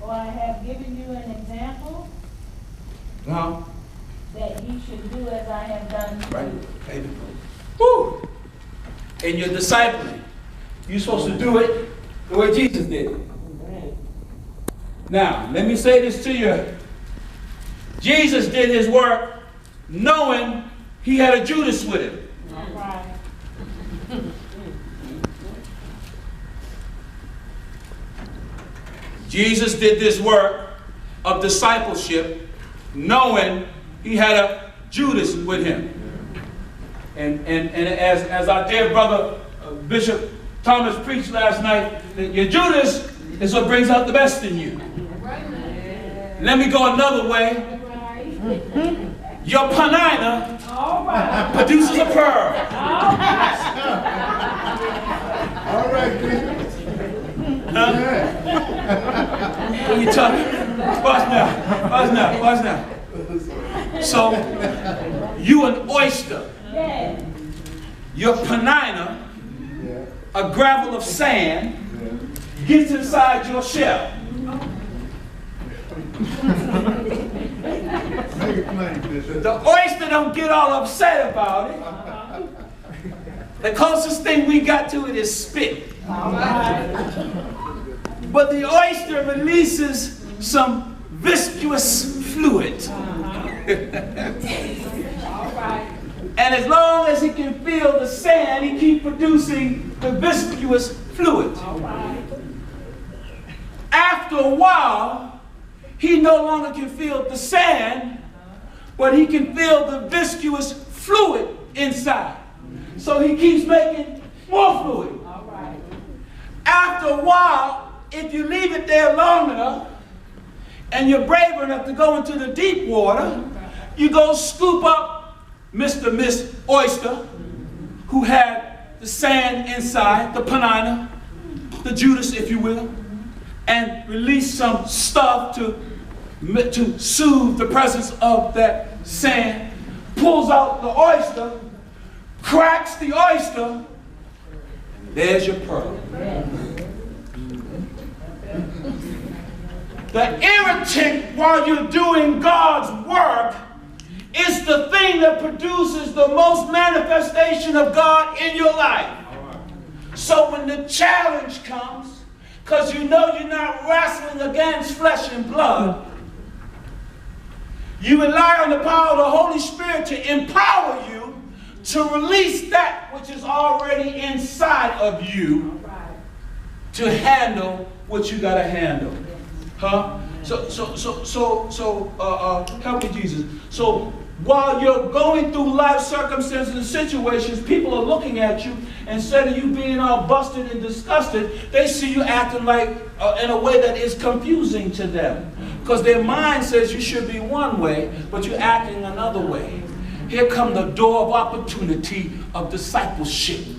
For I have given you an example that ye should do as I have done to you. Right. Woo! And you're discipling. You're supposed to do it the way Jesus did it. Now, let me say this to you. Jesus did his work knowing he had a Judas with him. Right. Jesus did this work of discipleship knowing he had a Judas with him. And as our dear brother Bishop Thomas preached last night, that your Judas is what brings out the best in you. Let me go another way. Your panina produces a pearl. All right, Bishop. What are you talking? Watch now. So, you an oyster. Your panina, a gravel of sand, gets inside your shell. Make it plain, Bishop. The oyster don't get all upset about it. The closest thing we got to it is spit. But the oyster releases some viscous fluid. And as long as he can feel the sand, he keeps producing the viscous fluid. After a while, he no longer can feel the sand, but he can feel the viscous fluid inside. So he keeps making more fluid. After a while, if you leave it there long enough, and you're brave enough to go into the deep water, you go scoop up Mr. Miss Oyster, who had the sand inside, the panina, the Judas, if you will, and release some stuff to soothe the presence of that sand, pulls out the oyster, cracks the oyster, and there's your pearl. The irritant while you're doing God's work is the thing that produces the most manifestation of God in your life. So when the challenge comes, because you know you're not wrestling against flesh and blood, you rely on the power of the Holy Spirit to empower you to release that which is already inside of you to handle what you got to handle. Huh? So, help me, Jesus. So, while you're going through life circumstances and situations, people are looking at you, instead of you being all busted and disgusted, they see you acting like, in a way that is confusing to them. Because their mind says you should be one way, but you're acting another way. Here come the door of opportunity of discipleship.